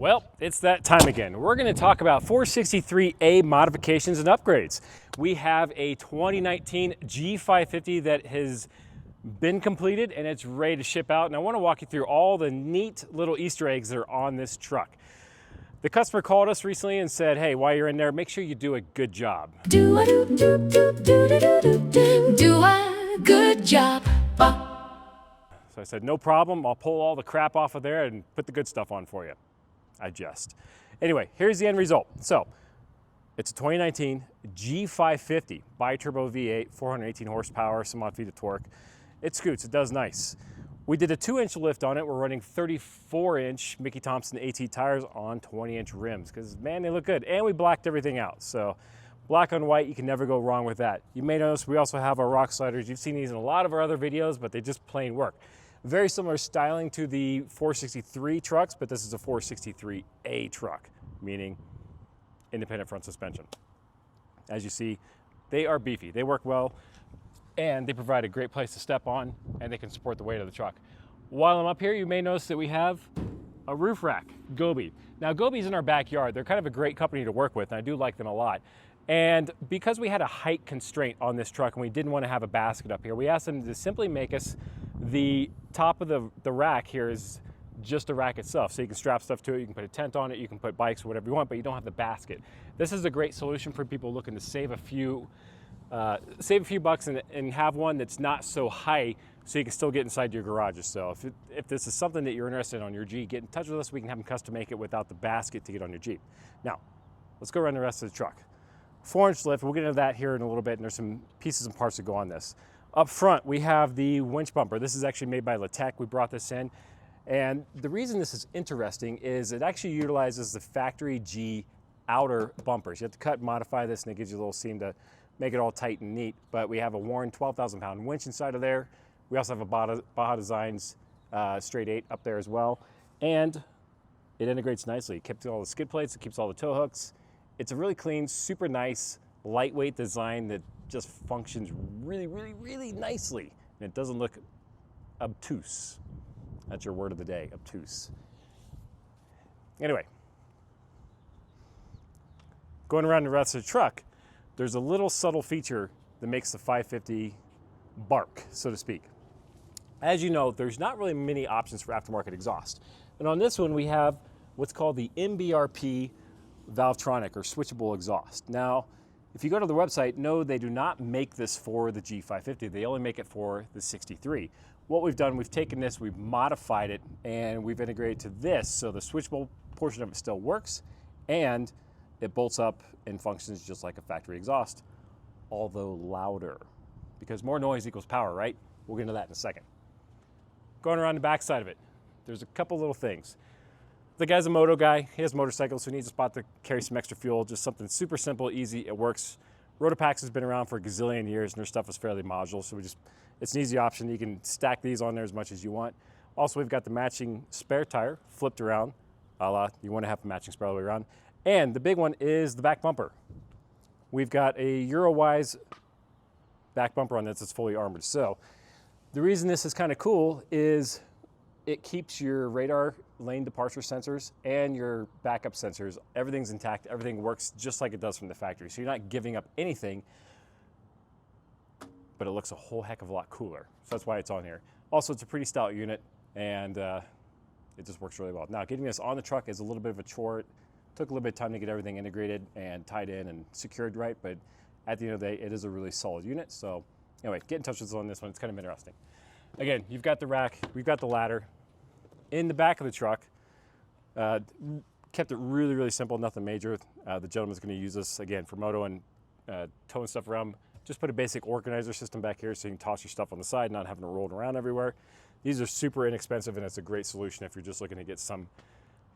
Well, it's that time again. We're going to talk about 463A modifications and upgrades. We have a 2019 G550 that has been completed and it's ready to ship out. And I want to walk you through all the neat little Easter eggs that are on this truck. The customer called us recently and said, hey, while you're in there, make sure you do a good job. Do a good job. So I said, no problem. I'll pull all the crap off of there and put the good stuff on for you. I jest. Anyway, here's the end result. So it's a 2019 G550 bi-turbo V8, 418 horsepower, some odd feet of torque. It scoots, it does nice. We did a 2-inch lift on it. We're running 34-inch Mickey Thompson AT tires on 20-inch rims because, man, they look good. And we blacked everything out. So black on white, you can never go wrong with that. You may notice we also have our rock sliders. You've seen these in a lot of our other videos, but they just plain work. Very similar styling to the 463 trucks, but this is a 463A truck, meaning independent front suspension. As you see, they are beefy. They work well, and they provide a great place to step on, and they can support the weight of the truck. While I'm up here, you may notice that we have a roof rack, Gobi. Now, Gobi's in our backyard. They're kind of a great company to work with, and I do like them a lot. And because we had a height constraint on this truck and we didn't want to have a basket up here, we asked them to simply make us the top of the rack here is just the rack itself. So you can strap stuff to it, you can put a tent on it, you can put bikes or whatever you want, but you don't have the basket. This is a great solution for people looking to save a few bucks and have one that's not so high so you can still get inside your garages. So if this is something that you're interested in on your Jeep, get in touch with us. We can have them custom make it without the basket to get on your Jeep. Now, let's go around the rest of the truck. 4-inch lift, we'll get into that here in a little bit, and there's some pieces and parts that go on this. Up front, we have the winch bumper. This is actually made by LeTech. We brought this in. And the reason this is interesting is it actually utilizes the factory G outer bumpers. You have to cut and modify this, and it gives you a little seam to make it all tight and neat. But we have a Warren 12,000-pound winch inside of there. We also have a Baja Designs straight 8 up there as well. And it integrates nicely. It keeps all the skid plates. It keeps all the tow hooks. It's a really clean, super nice, lightweight design that just functions really, really, really nicely. And it doesn't look obtuse. That's your word of the day, obtuse. Anyway, going around the rest of the truck, there's a little subtle feature that makes the 550 bark, so to speak. As you know, there's not really many options for aftermarket exhaust. And on this one, we have what's called the MBRP Valvetronic or switchable exhaust. Now, if you go to the website, no, they do not make this for the G550. They only make it for the 63. What we've done, we've taken this, we've modified it, and we've integrated to this, so the switchable portion of it still works, and it bolts up and functions just like a factory exhaust, although louder, because more noise equals power, right? We'll get into that in a second. Going around the back side of it, there's a couple little things. The guy's a moto guy. He has motorcycles, so he needs a spot to carry some extra fuel. Just something super simple, easy. It works. Rotopax has been around for a gazillion years, and their stuff is fairly modular, so it's an easy option. You can stack these on there as much as you want. Also, we've got the matching spare tire flipped around, a la you want to have a matching spare all the way around. And the big one is the back bumper. We've got a Eurowise back bumper on this that's fully armored. So the reason this is kind of cool is it keeps your radar lane departure sensors and your backup sensors. Everything's intact. Everything works just like it does from the factory. So you're not giving up anything, but it looks a whole heck of a lot cooler. So that's why it's on here. Also, it's a pretty stout unit, and it just works really well. Now, getting this on the truck is a little bit of a chore. It took a little bit of time to get everything integrated and tied in and secured right, but at the end of the day, it is a really solid unit. So anyway, get in touch with us on this one. It's kind of interesting. Again, you've got the rack, we've got the ladder. In the back of the truck, kept it really, really simple, nothing major. The gentleman's going to use this, again, for moto and towing stuff around. Just put a basic organizer system back here so you can toss your stuff on the side, not having to roll it around everywhere. These are super inexpensive, and it's a great solution if you're just looking to get some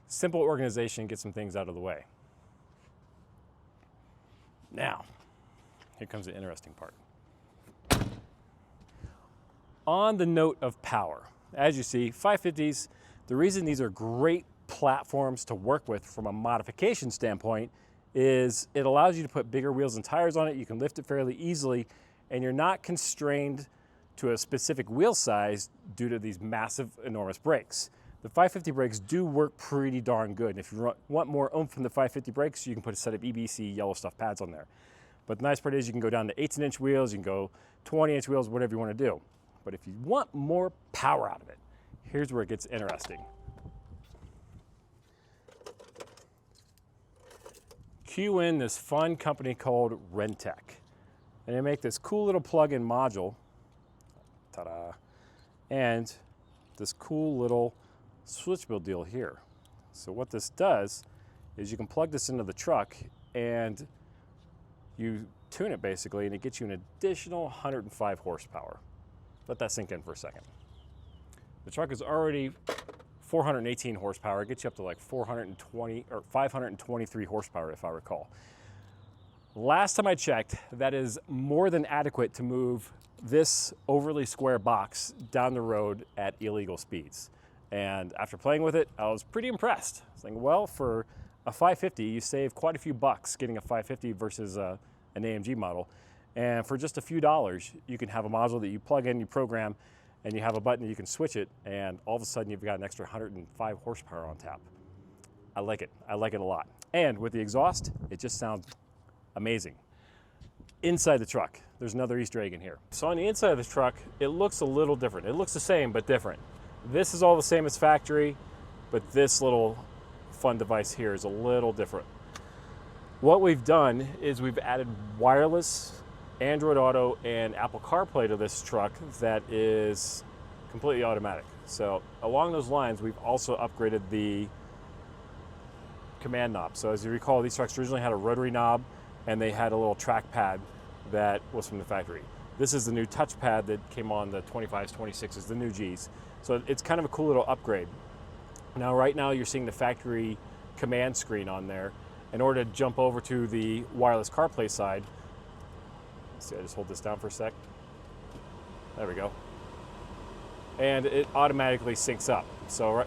simple organization, get some things out of the way. Now, here comes the interesting part. On the note of power, as you see, 550s, the reason these are great platforms to work with from a modification standpoint is it allows you to put bigger wheels and tires on it. You can lift it fairly easily, and you're not constrained to a specific wheel size due to these massive, enormous brakes. The 550 brakes do work pretty darn good. And if you want more oomph from the 550 brakes, you can put a set of EBC yellow stuff pads on there. But the nice part is you can go down to 18-inch wheels, you can go 20-inch wheels, whatever you want to do. But if you want more power out of it, here's where it gets interesting. Cue in this fun company called Renntech. And they make this cool little plug-in module, ta-da, and this cool little switch wheel deal here. So what this does is you can plug this into the truck and you tune it basically, and it gets you an additional 105 horsepower. Let that sink in for a second. The truck is already 418 horsepower. It gets you up to like 420 or 523 horsepower if I recall. Last time I checked, that is more than adequate to move this overly square box down the road at illegal speeds. And after playing with it, I was pretty impressed. I was thinking, well, for a 550, you save quite a few bucks getting a 550 versus an AMG model. And for just a few dollars, you can have a module that you plug in, you program, and you have a button that you can switch it, and all of a sudden you've got an extra 105 horsepower on tap. I like it. I like it a lot. And with the exhaust, it just sounds amazing. Inside the truck, there's another Easter egg in here. So on the inside of the truck, it looks a little different. It looks the same, but different. This is all the same as factory, but this little fun device here is a little different. What we've done is we've added wireless Android Auto and Apple CarPlay to this truck that is completely automatic. So along those lines, we've also upgraded the command knob. So as you recall, these trucks originally had a rotary knob and they had a little trackpad that was from the factory. This is the new touchpad that came on the 25s, 26s, the new Gs. So it's kind of a cool little upgrade. Now, right now you're seeing the factory command screen on there. In order to jump over to the wireless CarPlay side, see, I just hold this down for a sec. There we go. And it automatically syncs up. So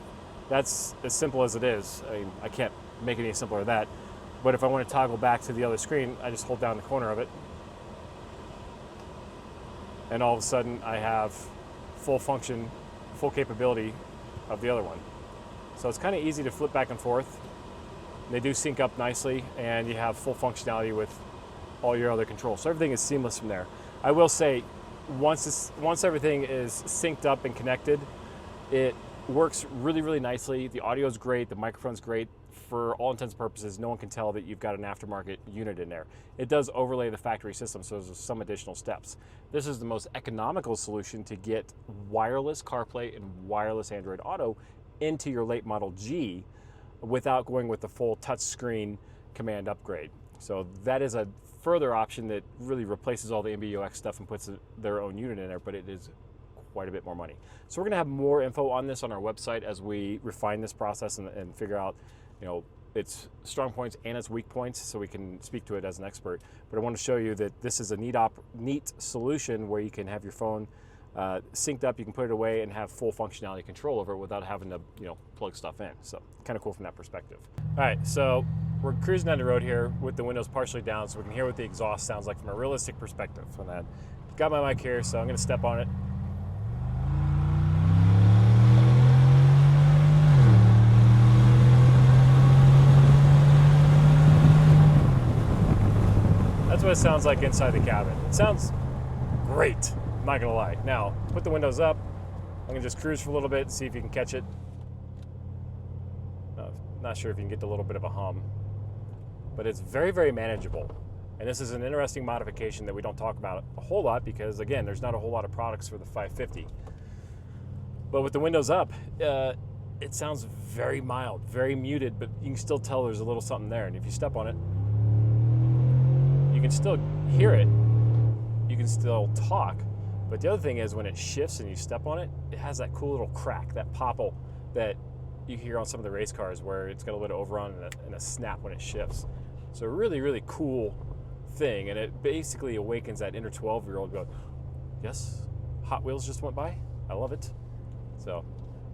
that's as simple as it is. I mean, I can't make it any simpler than that. But if I want to toggle back to the other screen, I just hold down the corner of it. And all of a sudden I have full function, full capability of the other one. So it's kind of easy to flip back and forth. They do sync up nicely, and you have full functionality with all your other controls. So everything is seamless from there. I will say, once everything is synced up and connected, it works really, really nicely. The audio is great, the microphone's great. For all intents and purposes, no one can tell that you've got an aftermarket unit in there. It does overlay the factory system, so there's some additional steps. This is the most economical solution to get wireless CarPlay and wireless Android Auto into your late model G without going with the full touchscreen command upgrade. So that is a further option that really replaces all the MBUX stuff and puts their own unit in there, but it is quite a bit more money. So we're gonna have more info on this on our website as we refine this process and figure out, you know, its strong points and its weak points, so we can speak to it as an expert. But I want to show you that this is a neat solution where you can have your phone synced up, you can put it away and have full functionality control over it without having to, you know, plug stuff in. So kind of cool from that perspective. All right, so we're cruising down the road here with the windows partially down so we can hear what the exhaust sounds like from a realistic perspective. And I've got my mic here, so I'm gonna step on it. That's what it sounds like inside the cabin. It sounds great, I'm not gonna lie. Now, put the windows up. I'm gonna just cruise for a little bit, see if you can catch it. Not sure if you can get a little bit of a hum, but it's very, very manageable. And this is an interesting modification that we don't talk about a whole lot because, again, there's not a whole lot of products for the 550. But with the windows up, it sounds very mild, very muted, but you can still tell there's a little something there. And if you step on it, you can still hear it, you can still talk, but the other thing is when it shifts and you step on it, it has that cool little crack, that popple that you hear on some of the race cars where it's got a little overrun and a snap when it shifts. So a really, really cool thing, and it basically awakens that inner 12-year-old going, yes, Hot Wheels just went by, I love it. So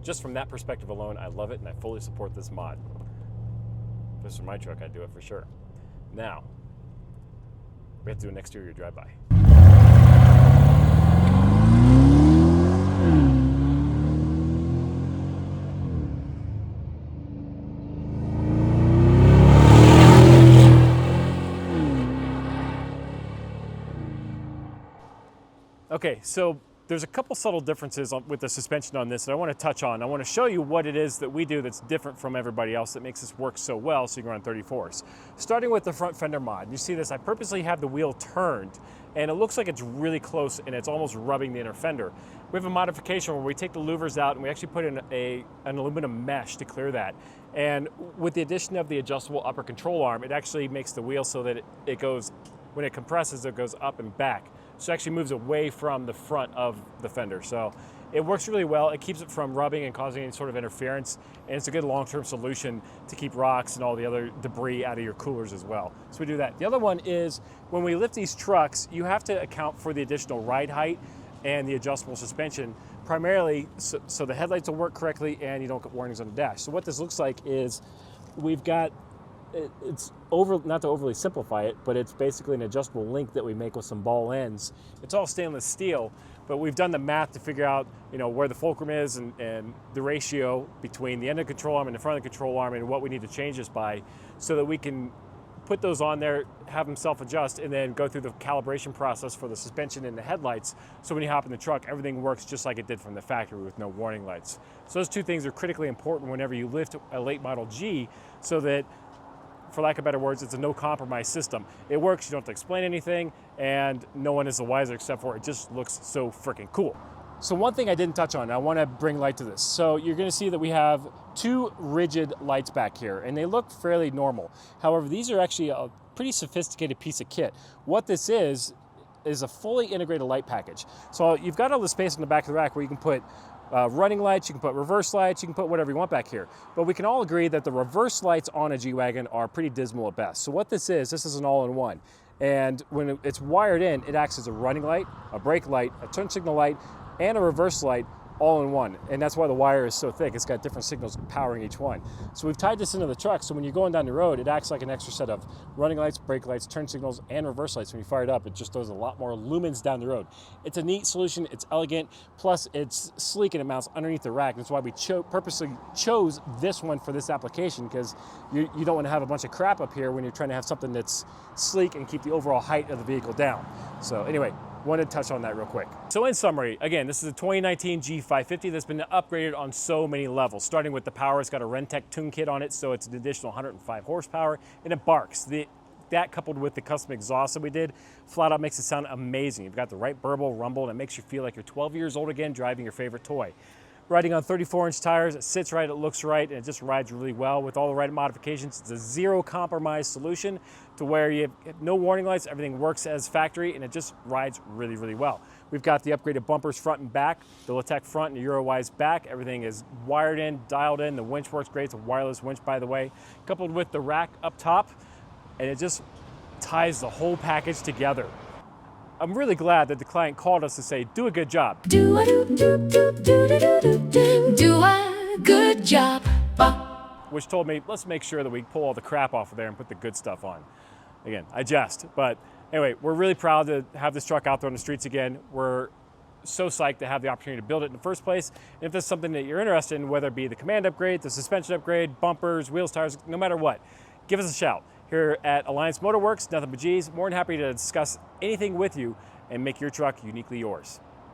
just from that perspective alone, I love it and I fully support this mod. If this were my truck, I'd do it for sure. Now, we have to do an exterior drive-by. Okay, so there's a couple subtle differences with the suspension on this that I want to touch on. I want to show you what it is that we do that's different from everybody else that makes this work so well so you can run 34s. Starting with the front fender mod, you see this, I purposely have the wheel turned and it looks like it's really close and it's almost rubbing the inner fender. We have a modification where we take the louvers out and we actually put in an aluminum mesh to clear that. And with the addition of the adjustable upper control arm, it actually makes the wheel so that it goes, when it compresses, it goes up and back. So it actually moves away from the front of the fender. So it works really well. It keeps it from rubbing and causing any sort of interference. And it's a good long-term solution to keep rocks and all the other debris out of your coolers as well. So we do that. The other one is when we lift these trucks, you have to account for the additional ride height and the adjustable suspension, primarily so the headlights will work correctly and you don't get warnings on the dash. So what this looks like is we've got, not to overly simplify it, but it's basically an adjustable link that we make with some ball ends. It's all stainless steel, but we've done the math to figure out, where the fulcrum is and the ratio between the end of the control arm and the front of the control arm and what we need to change this by so that we can put those on there, have them self-adjust, and then go through the calibration process for the suspension and the headlights. So when you hop in the truck, everything works just like it did from the factory with no warning lights. So those two things are critically important whenever you lift a late model G, so that, for lack of better words, it's a no compromise system. It works, you don't have to explain anything, and no one is the wiser except for it just looks so freaking cool. So one thing I didn't touch on, I want to bring light to this. So you're going to see that we have two rigid lights back here, and they look fairly normal. However, these are actually a pretty sophisticated piece of kit. What this is a fully integrated light package. So you've got all the space in the back of the rack where you can put running lights, you can put reverse lights, you can put whatever you want back here. But we can all agree that the reverse lights on a G Wagon are pretty dismal at best. So what this is an all-in-one. And when it's wired in, it acts as a running light, a brake light, a turn signal light, and a reverse light all in one. And that's why the wire is so thick. It's got different signals powering each one. So we've tied this into the truck, so when you're going down the road, it acts like an extra set of running lights, brake lights, turn signals, and reverse lights. When you fire it up, it just throws a lot more lumens down the road. It's a neat solution, it's elegant, plus it's sleek and it mounts underneath the rack. That's why we purposely chose this one for this application, because you don't want to have a bunch of crap up here when you're trying to have something that's sleek and keep the overall height of the vehicle down. So anyway, wanted to touch on that real quick. So in summary, again, this is a 2019 G550 that's been upgraded on so many levels. Starting with the power, it's got a Renntech tune kit on it, so it's an additional 105 horsepower, and it barks. That coupled with the custom exhaust that we did, flat out makes it sound amazing. You've got the right burble, rumble, and it makes you feel like you're 12 years old again driving your favorite toy. Riding on 34-inch tires, it sits right, it looks right, and it just rides really well. With all the right modifications, it's a zero compromise solution to where you have no warning lights, everything works as factory, and it just rides really, really well. We've got the upgraded bumpers front and back, the LeTech front and the Eurowise back. Everything is wired in, dialed in. The winch works great. It's a wireless winch, by the way, coupled with the rack up top, and it just ties the whole package together. I'm really glad that the client called us to say, do a good job. Do a good job. Which told me, let's make sure that we pull all the crap off of there and put the good stuff on. Again, I jest, but anyway, we're really proud to have this truck out there on the streets again. We're so psyched to have the opportunity to build it in the first place. And if there's something that you're interested in, whether it be the command upgrade, the suspension upgrade, bumpers, wheels, tires, no matter what, give us a shout. Here at Alliance Motorworks, nothing but G's, more than happy to discuss anything with you and make your truck uniquely yours.